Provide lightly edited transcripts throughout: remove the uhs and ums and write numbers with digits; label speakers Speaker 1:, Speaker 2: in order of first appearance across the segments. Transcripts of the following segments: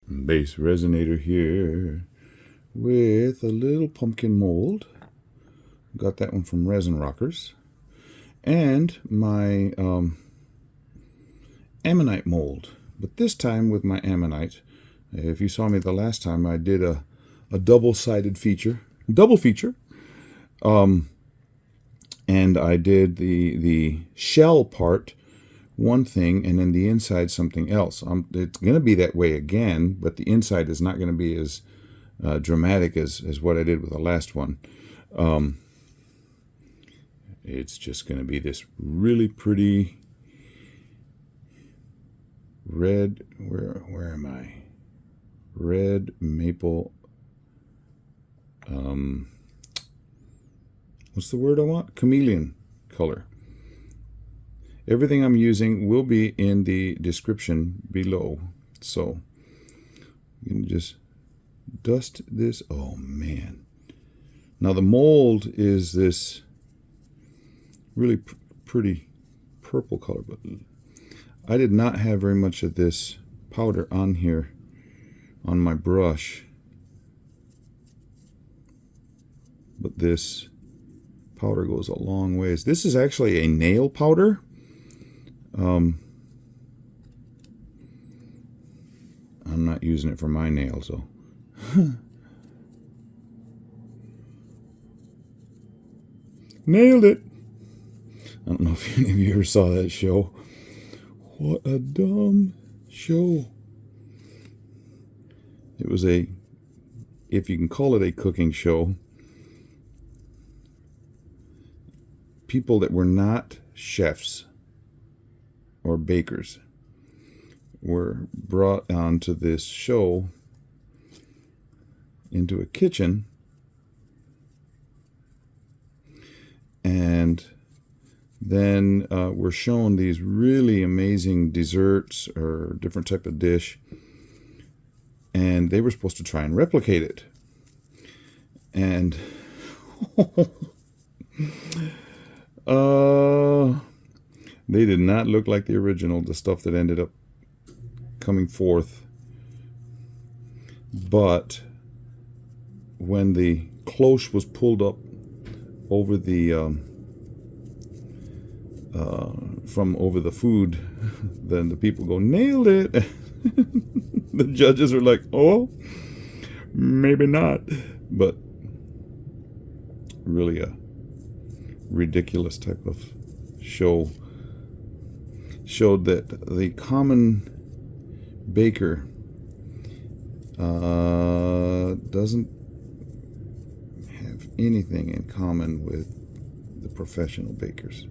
Speaker 1: BassResinator here with a little pumpkin mold. Got that one from Resin Rockers. And my ammonite mold. But this time with my ammonite, if you saw me the last time, I did a double-sided feature. Double feature. And I did the shell part one thing and then the inside something else. It's going to be that way again, but the inside is not going to be as dramatic as what I did with the last one. It's just going to be this really pretty red, where am I? Red maple, what's the word I want? Chameleon color. Everything I'm using will be in the description below. So you can just dust this. Oh man. Now the mold is this really pretty purple color, but I did not have very much of this powder on here on my brush. But this powder goes a long ways. This is actually a nail powder. I'm not using it for my nails, though. Nailed it! I don't know if any of you ever saw that show. What a dumb show. It was a, if you can call it a cooking show, people that were not chefs or bakers were brought onto this show into a kitchen, and then we're shown these really amazing desserts or different type of dish, and they were supposed to try and replicate it. And they did not look like the original, the stuff that ended up coming forth. But when the cloche was pulled up over the from over the food, then the people go, nailed it. The judges are like, oh, maybe not. But really a ridiculous type of show. Showed that the common baker doesn't have anything in common with the professional bakers.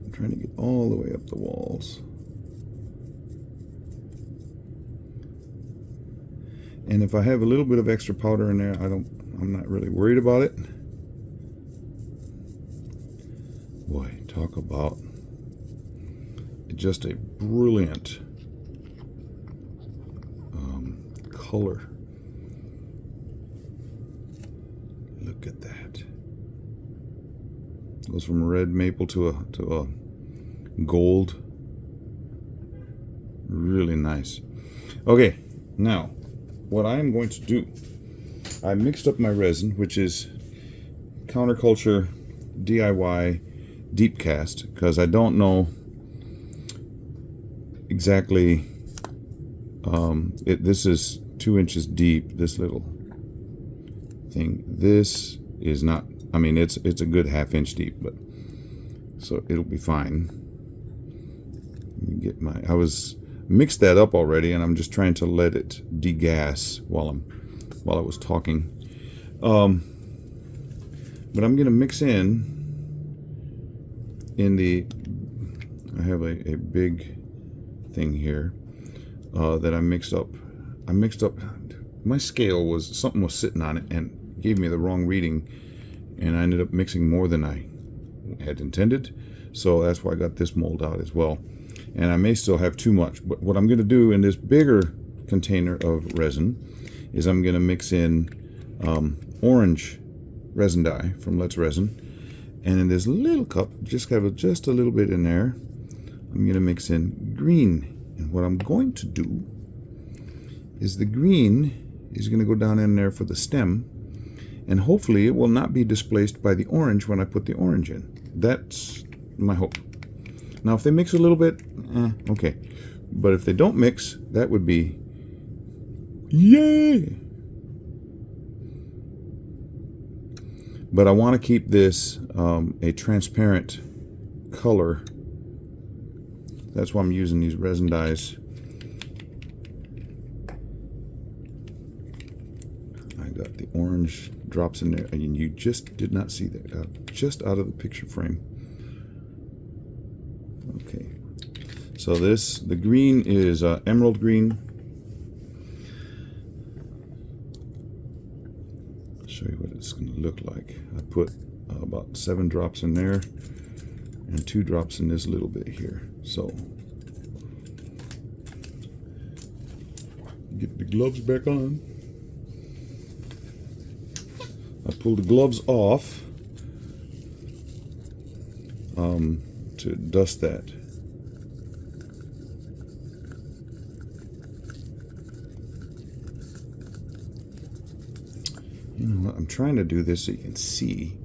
Speaker 1: I'm trying to get all the way up the walls. And if I have a little bit of extra powder in there, I'm not really worried about it. Boy, talk about just a brilliant color. Look at that. Goes from red maple to a gold. Really nice. Okay, now what I am going to do, I mixed up my resin, which is Counterculture DIY deep cast, because I don't know exactly. This is 2 inches deep, this little thing. This is not, I mean, it's a good 1/2 inch deep, but so it'll be fine. Let me get my, I was mixed that up already, and I'm just trying to let it degas while I was talking. But I'm gonna mix in the, I have a big thing here that I mixed up. My scale was, something was sitting on it and gave me the wrong reading, and I ended up mixing more than I had intended. So that's why I got this mold out as well. And I may still have too much, but what I'm going to do in this bigger container of resin is I'm going to mix in orange resin dye from Let's Resin, and in this little cup, just have just a little bit in there, I'm going to mix in green And what I'm going to do is the green is going to go down in there for the stem, and hopefully it will not be displaced by the orange when I put the orange in. That's my hope. Now if they mix a little bit, okay. But if they don't mix, that would be yay! But I want to keep this a transparent color. That's why I'm using these resin dyes. I got the orange drops in there, and you just did not see that, just out of the picture frame. Okay, so the green is emerald green. I'll show you what it's going to look like. I put about 7 drops in there and 2 drops in this little bit here. So get the gloves back on. I pulled the gloves off to dust that. You know what? I'm trying to do this so you can see.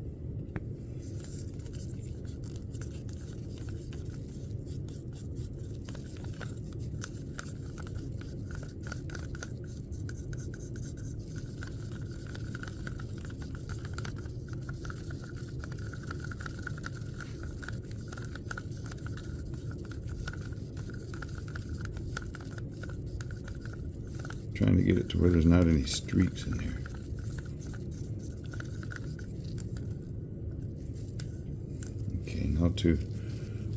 Speaker 1: Trying to get it to where there's not any streaks in there. Okay, now to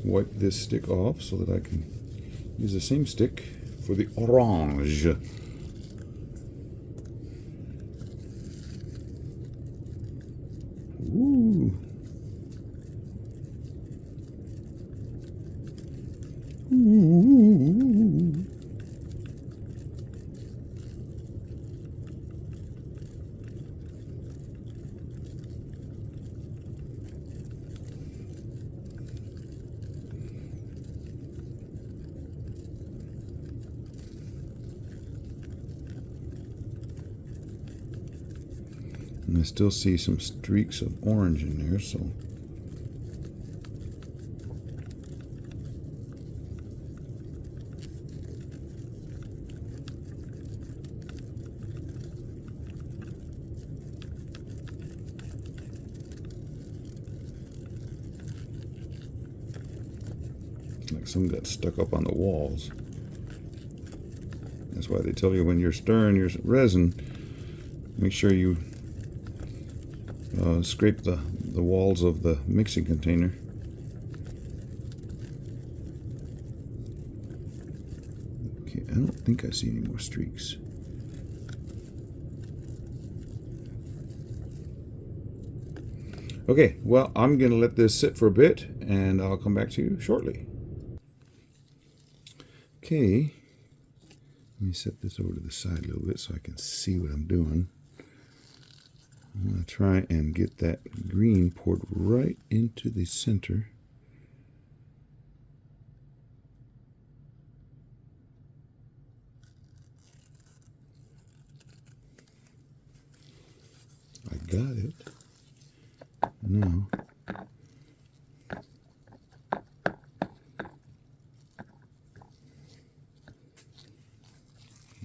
Speaker 1: wipe this stick off so that I can use the same stick for the orange. Ooh. Ooh. And I still see some streaks of orange in there, so like some got stuck up on the walls. That's why they tell you when you're stirring your resin, make sure you scrape the walls of the mixing container. Okay, I don't think I see any more streaks. Okay, well, I'm going to let this sit for a bit, and I'll come back to you shortly. Okay, let me set this over to the side a little bit so I can see what I'm doing. I'm going to try and get that green poured right into the center. I got it. Now,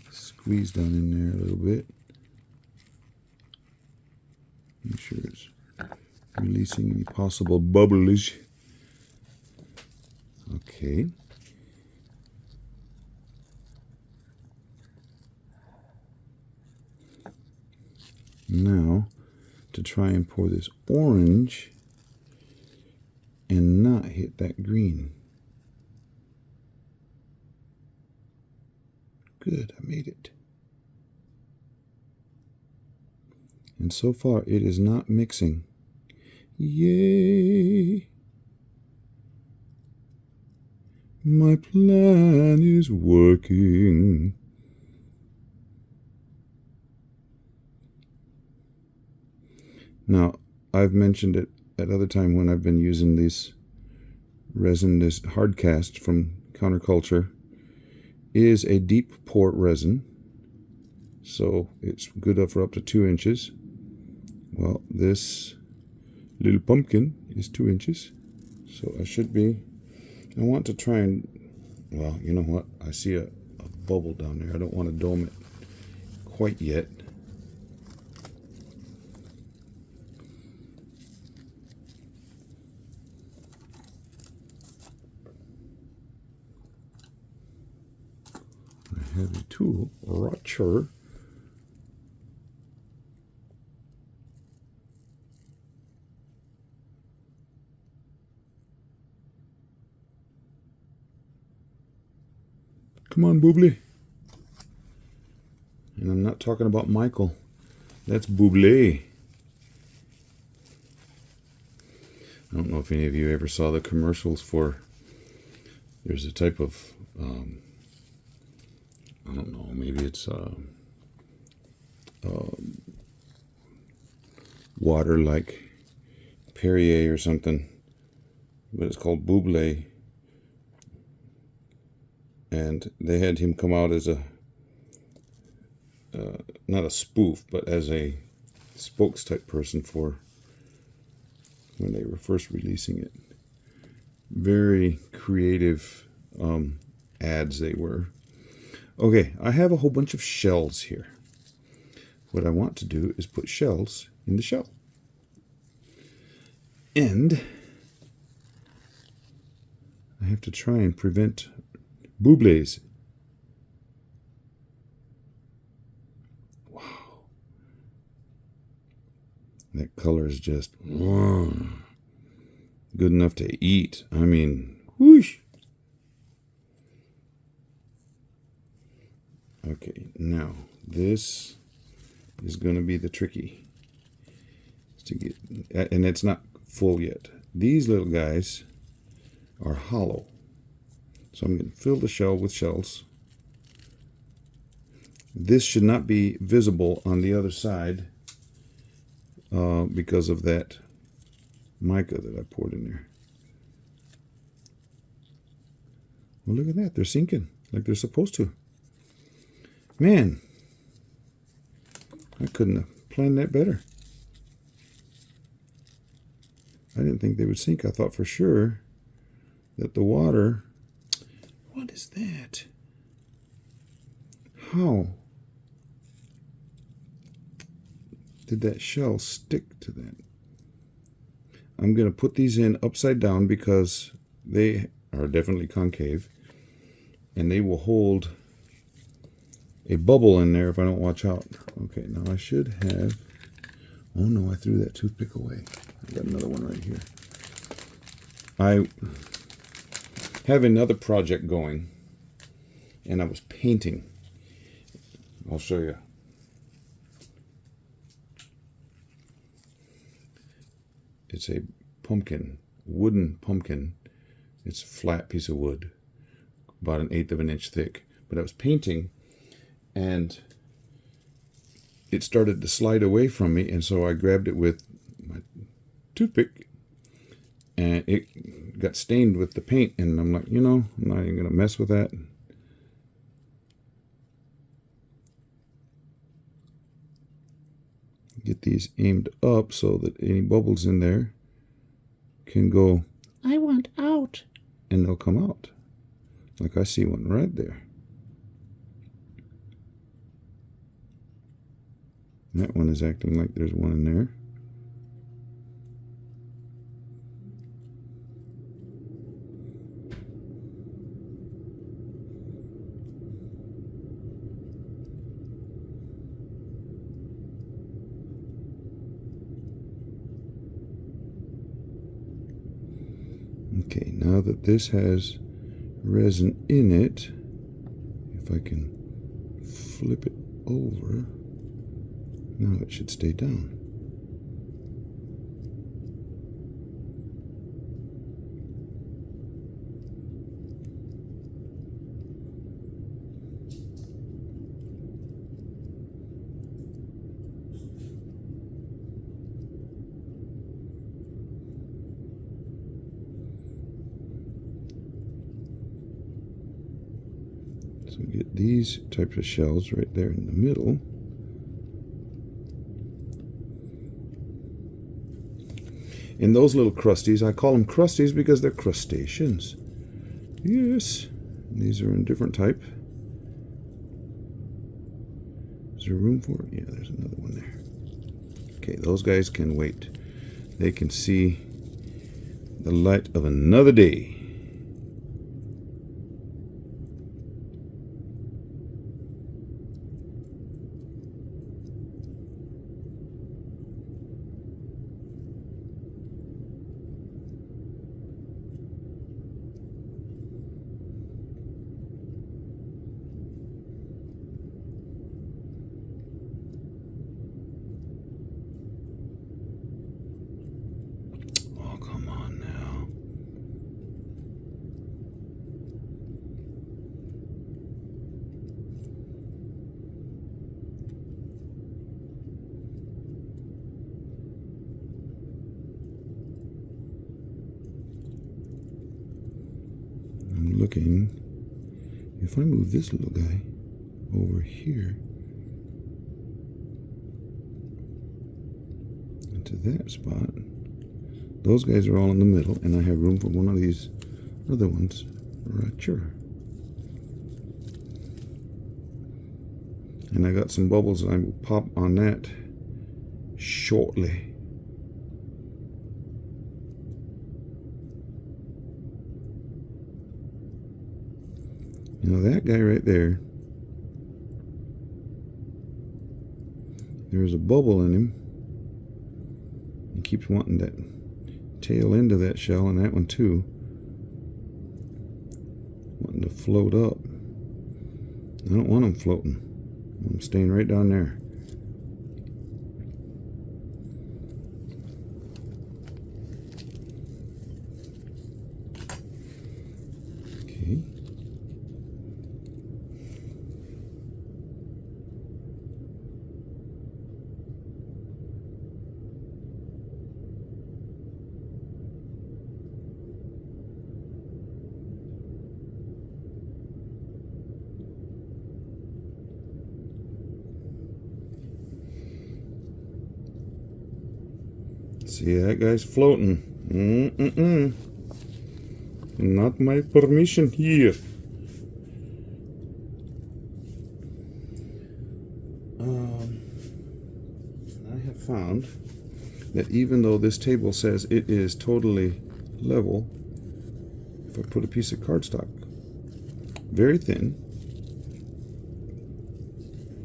Speaker 1: squeeze down in there a little bit. Make sure it's releasing any possible bubbles. Okay. Now, to try and pour this orange and not hit that green. Good, I made it. And so far, it is not mixing. Yay! My plan is working. Now, I've mentioned it at other time when I've been using this resin, this hard cast from Counterculture. is a deep port resin, so it's good for up to 2 inches. Well, this little pumpkin is 2 inches, so I want to try and, well, you know what, I see a bubble down there. I don't want to dome it quite yet. I have a tool, a rocher. Come on, Bubbly. And I'm not talking about Michael. That's Bubbly. I don't know if any of you ever saw the commercials for, there's a type of, I don't know, maybe it's water like Perrier or something, but it's called Bubbly. And they had him come out as a, not a spoof, but as a spokes type person for when they were first releasing it. Very creative ads they were. Okay, I have a whole bunch of shells here. What I want to do is put shells in the shell. And I have to try and prevent bubbles. Wow. That color is just good enough to eat. I mean, whoosh. Okay, now this is going to be the tricky to get, and it's not full yet. These little guys are hollow. So I'm going to fill the shell with shells. This should not be visible on the other side because of that mica that I poured in there. Well, look at that. They're sinking like they're supposed to. Man, I couldn't have planned that better. I didn't think they would sink. I thought for sure that the water... What is that? How did that shell stick to that? I'm going to put these in upside down because they are definitely concave, and they will hold a bubble in there if I don't watch out. Okay, now I should have... Oh no, I threw that toothpick away. I got another one right here. I have another project going, and I was painting. I'll show you. It's a pumpkin, wooden pumpkin. It's a flat piece of wood, about 1/8 of an inch thick. But I was painting, and it started to slide away from me, and so I grabbed it with my toothpick, and it got stained with the paint, and I'm like, you know, I'm not even going to mess with that. Get these aimed up so that any bubbles in there can go, I want out, and they'll come out. Like I see one right there. That one is acting like there's one in there. Okay, now that this has resin in it, if I can flip it over, now it should stay down. So we get these types of shells right there in the middle. And those little crusties, I call them crusties because they're crustaceans. Yes, these are in different type. Is there room for it? Yeah, there's another one there. Okay, those guys can wait. They can see the light of another day. Oh, come on now. I'm looking. If I move this little guy over here into that spot, those guys are all in the middle, and I have room for one of these other ones right here. And I got some bubbles that I will pop on that shortly. You know, that guy right there, there's a bubble in him. He keeps wanting that tail end of that shell, and that one too, wanting to float up. I don't want them floating. I'm staying right down there. Okay. See, that guy's floating. Not my permission here. I have found that even though this table says it is totally level, if I put a piece of cardstock very thin,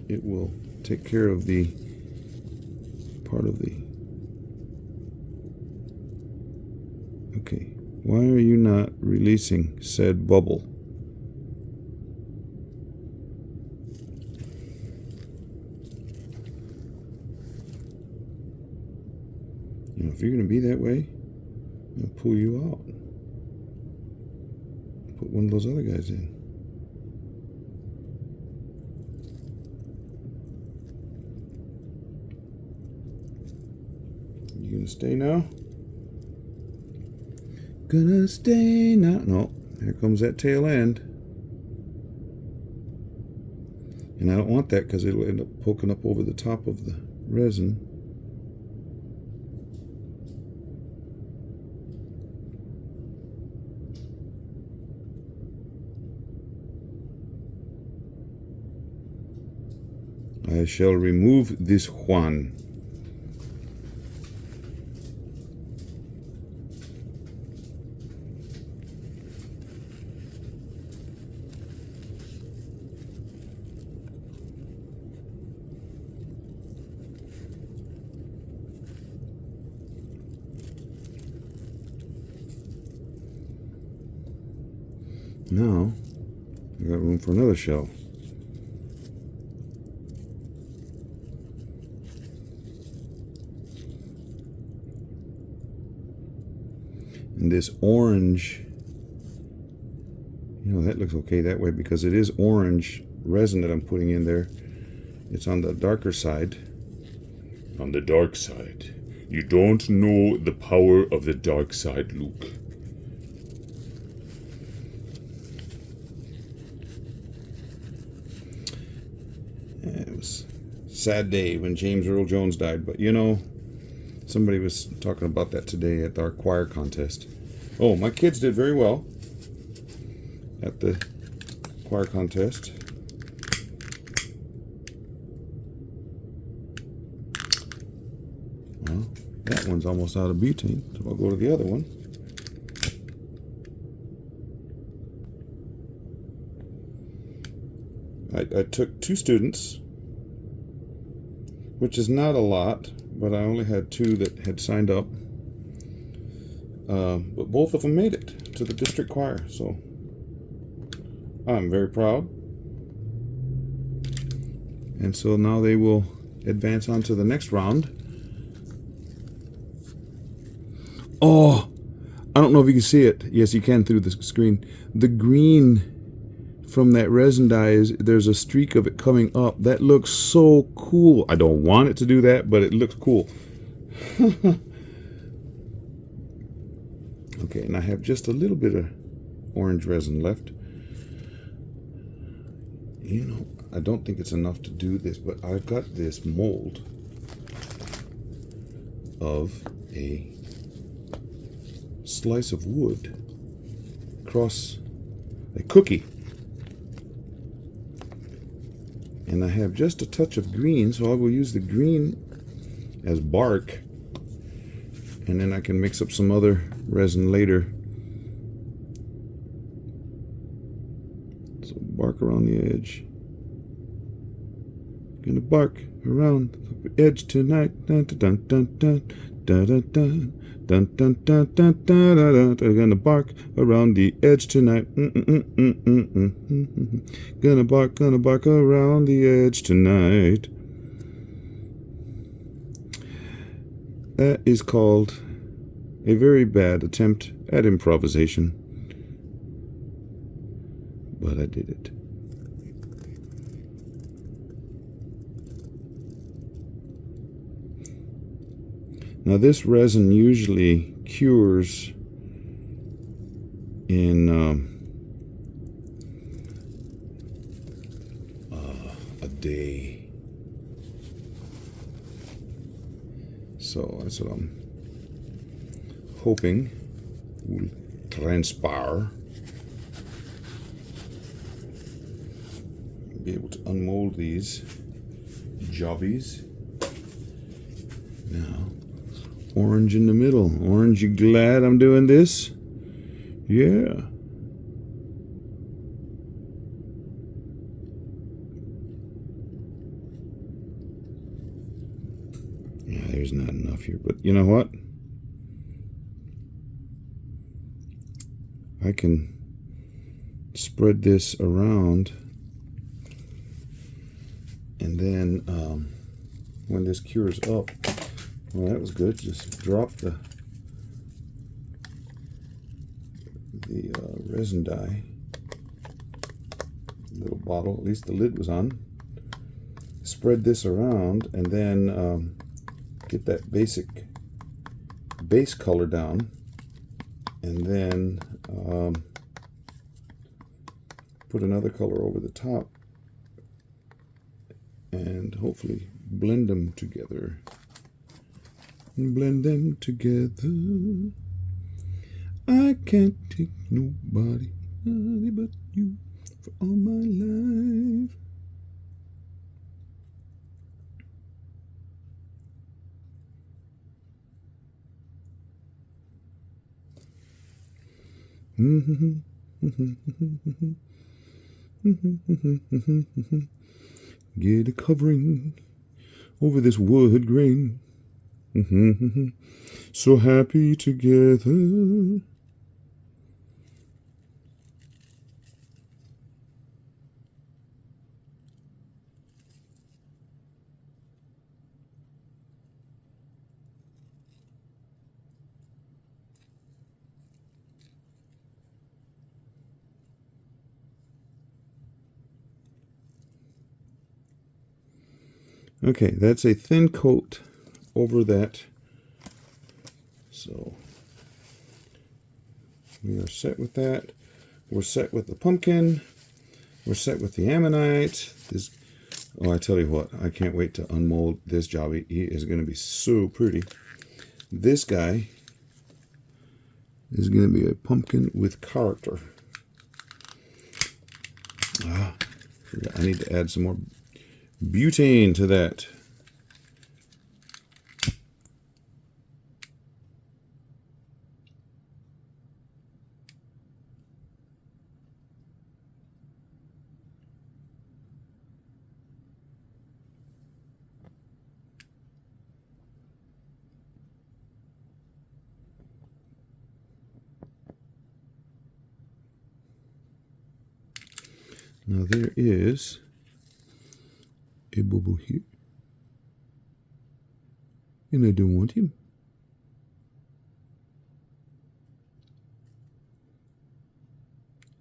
Speaker 1: it will take care of the part of the... Okay, why are you not releasing said bubble? You know, if you're going to be that way, I'll pull you out. Put one of those other guys in. You going to stay now? Gonna stay now. No, here comes that tail end. And I don't want that because it'll end up poking up over the top of the resin. I shall remove this one. Now, I got room for another shell. And this orange, you know, that looks okay that way because it is orange resin that I'm putting in there. It's on the darker side.
Speaker 2: On the dark side. You don't know the power of the dark side, Luke.
Speaker 1: It was a sad day when James Earl Jones died, but you know, somebody was talking about that today at our choir contest. Oh, my kids did very well at the choir contest. Well, that one's almost out of butane, so I'll go to the other one. I took 2 students, which is not a lot, but I only had 2 that had signed up. But both of them made it to the district choir, so I'm very proud. And so now they will advance on to the next round. Oh, I don't know if you can see it. Yes, you can through the screen. The green from that resin dye, there's a streak of it coming up. That looks so cool. I don't want it to do that, but it looks cool. Okay, and I have just a little bit of orange resin left. You know, I don't think it's enough to do this, but I've got this mold of a slice of wood across a cookie. And I have just a touch of green, so I will use the green as bark. And then I can mix up some other resin later. So bark around the edge. Gonna bark around the edge tonight. Dun dun dun dun dun dun dun. Dun dun dun dun dun dun dun. Gonna bark around the edge tonight. Gonna bark around the edge tonight. That is called a very bad attempt at improvisation, but I did it. Now this resin usually cures in a day. So that's what I'm hoping will transpire. Be able to unmold these jobbies. Now, orange in the middle. Orange, you glad I'm doing this? Yeah. Yeah, there's not enough here, but you know what? I can spread this around, and then when this cures up, well, that was good. Just drop the resin dye. Little bottle, at least the lid was on. Spread this around, and then get that basic base color down, and then put another color over the top, and hopefully blend them together. Blend them together. I can't take nobody but you for all my life. Get a covering over this wood grain. So happy together. Okay, that's a thin coat over that. So we are set with that. We're set with the pumpkin. We're set with the ammonite. This Oh, I tell you what, I can't wait to unmold this jobby. He is going to be so pretty. This guy is going to be a pumpkin with character. I need to add some more butane to that. Now there is a bubble here, and I don't want him.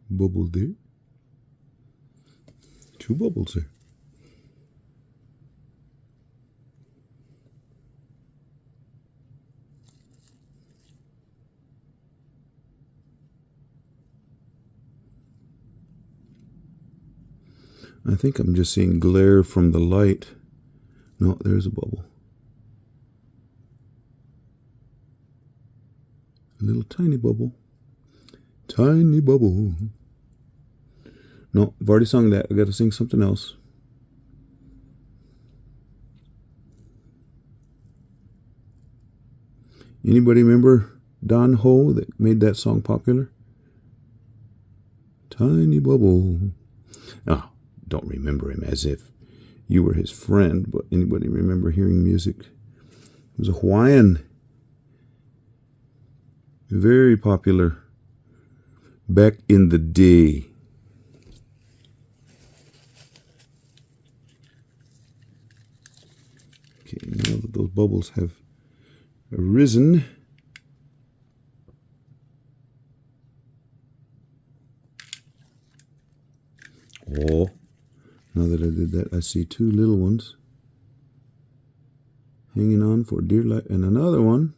Speaker 1: Bubble there. 2 bubbles there. I think I'm just seeing glare from the light. No, there's a bubble. A little tiny bubble. Tiny bubble. No, I've already sung that. I got to sing something else. Anybody remember Don Ho that made that song popular? Tiny bubble. Ah, don't remember him as if you were his friend, but anybody remember hearing music? It was a Hawaiian. Very popular back in the day. Okay, now that those bubbles have arisen, oh, now that I did that, I see 2 little ones hanging on for dear life, and another one.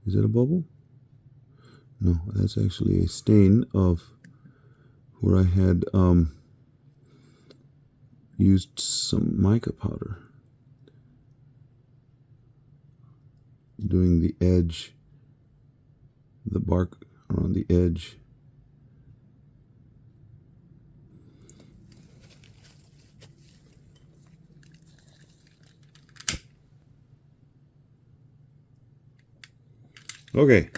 Speaker 1: Is that a bubble? No, that's actually a stain of where I had used some mica powder doing the edge, the bark around the edge. Okay,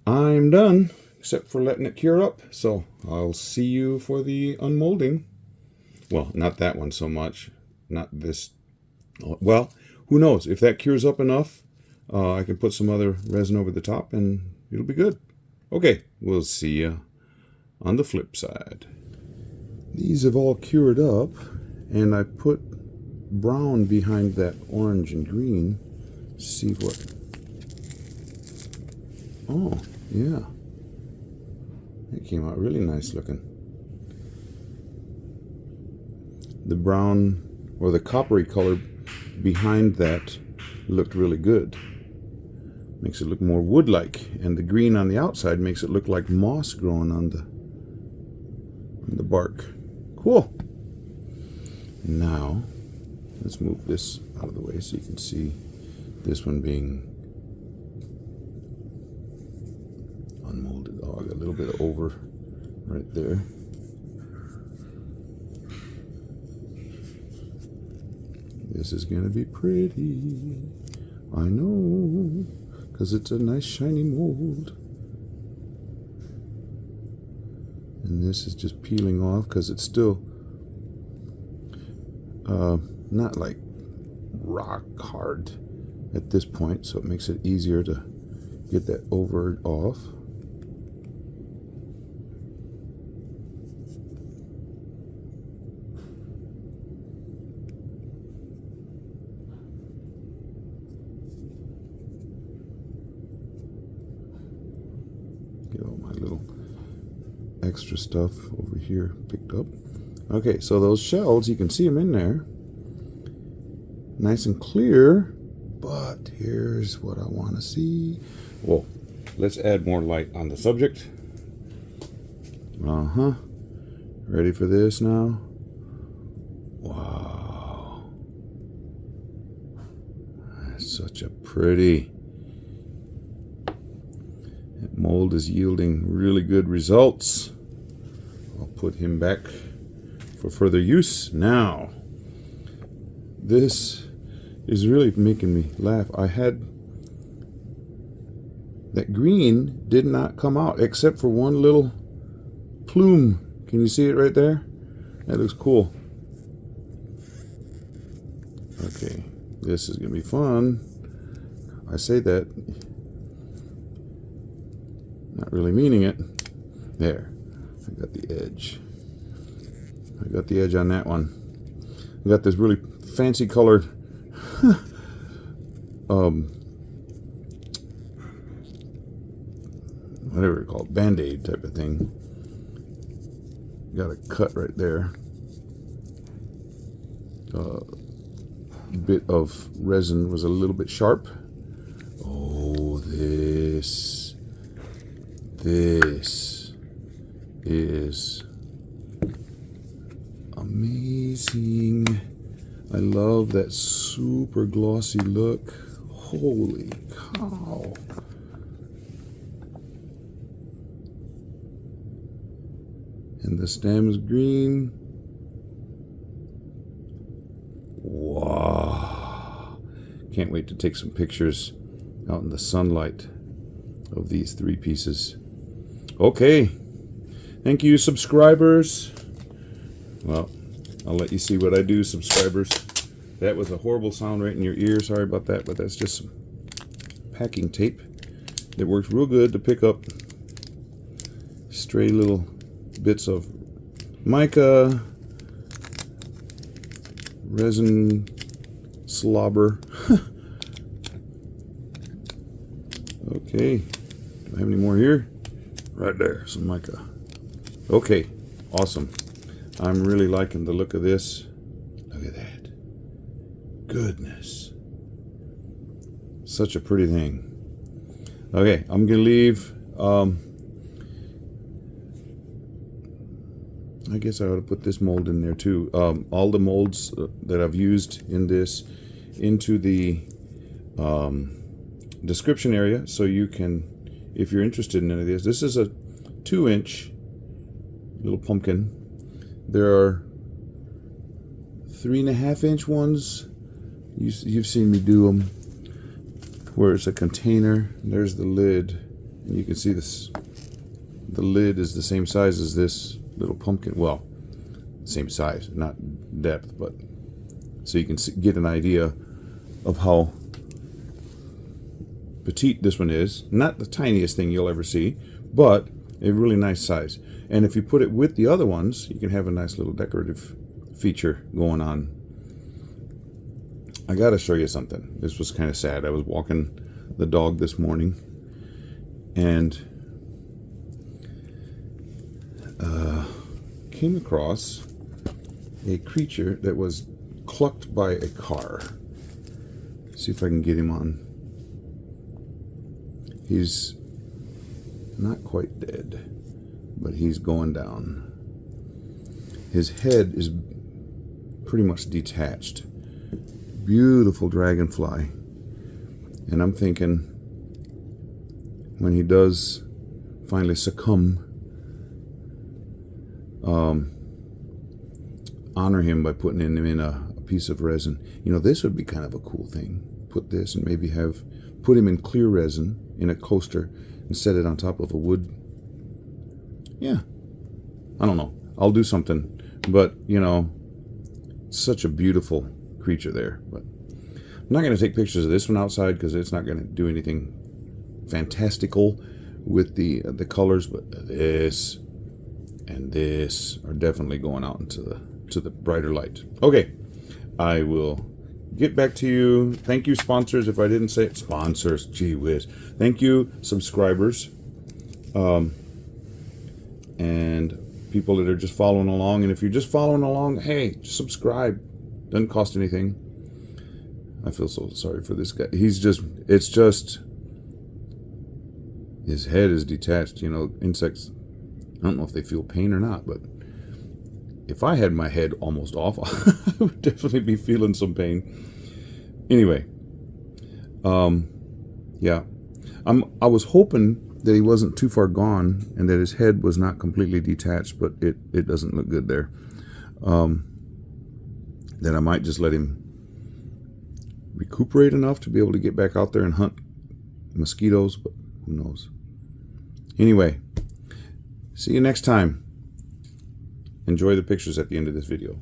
Speaker 1: I'm done, except for letting it cure up, so I'll see you for the unmolding. Well, not that one so much, not this. Well, who knows, if that cures up enough, I can put some other resin over the top and it'll be good. Okay, we'll see you on the flip side. These have all cured up, and I put brown behind that orange and green. See what. Oh, yeah. It came out really nice looking. The brown or the coppery color behind that looked really good. Makes it look more wood-like, and the green on the outside makes it look like moss growing on the bark. Cool. Now, let's move this out of the way so you can see this one being unmolded. Oh, I got a little bit of over right there. This is going to be pretty. I know, because it's a nice shiny mold. And this is just peeling off because it's still not like rock hard at this point, so it makes it easier to get that over off. Get all my little extra stuff over here picked up. Okay, so those shells, you can see them in there. Nice and clear, but here's what I want to see. Well, let's add more light on the subject. Ready for this now? Wow. That's such a pretty. That mold is yielding really good results. I'll put him back for further use. Now, this is really making me laugh. I had that green did not come out except for one little plume. Can you see it right there? That looks cool. Okay, this is gonna be fun. I say that, not really meaning it. There, I got the edge. I got the edge on that one. I got this really fancy colored whatever it's called, Band-Aid type of thing. Got a cut right there. Bit of resin was a little bit sharp. Oh, this is amazing. I love that super glossy look. Holy cow. And the stem is green. Wow. Can't wait to take some pictures out in the sunlight of these three pieces. Okay. Thank you, subscribers. Well, I'll let you see what I do, subscribers. That was a horrible sound right in your ear. Sorry about that, but that's just some packing tape. It works real good to pick up stray little bits of mica, resin, slobber. Okay, do I have any more here? Right there, some mica. Okay, awesome. I'm really liking the look of this. Look at that. Goodness. Such a pretty thing. Okay, I'm gonna leave. I guess I ought to put this mold in there too. All the molds that I've used in this into the description area, so you can, if you're interested in any of this. This is a 2-inch little pumpkin. There are 3.5-inch ones. You've seen me do them, where it's a container. There's the lid, and you can see this. The lid is the same size as this little pumpkin. Well, same size, not depth, but so you can get an idea of how petite this one is. Not the tiniest thing you'll ever see, but a really nice size. And if you put it with the other ones, you can have a nice little decorative feature going on. I gotta show you something. This was kind of sad. I was walking the dog this morning, and came across a creature that was clucked by a car. See if I can get him on. He's not quite dead, but he's going down. His head is pretty much detached. Beautiful dragonfly. And I'm thinking, when he does finally succumb, honor him by putting him in a piece of resin. You know, this would be kind of a cool thing. Put this and maybe put him in clear resin in a coaster and set it on top of a wood. Yeah, I don't know. I'll do something. But, you know, such a beautiful creature there. But I'm not going to take pictures of this one outside because it's not going to do anything fantastical with the colors. But this and this are definitely going out into the brighter light. Okay, I will get back to you. Thank you, sponsors. If I didn't say it, sponsors, gee whiz. Thank you, subscribers, and people that are just following along. And if you're just following along, hey, just subscribe. Doesn't cost anything. I feel so sorry for this guy. It's just his head is detached. You know, insects, I don't know if they feel pain or not, but if I had my head almost off, I would definitely be feeling some pain. Anyway, yeah, I was hoping that he wasn't too far gone and that his head was not completely detached, but it doesn't look good there. Then I might just let him recuperate enough to be able to get back out there and hunt mosquitoes, but who knows. Anyway, see you next time. Enjoy the pictures at the end of this video.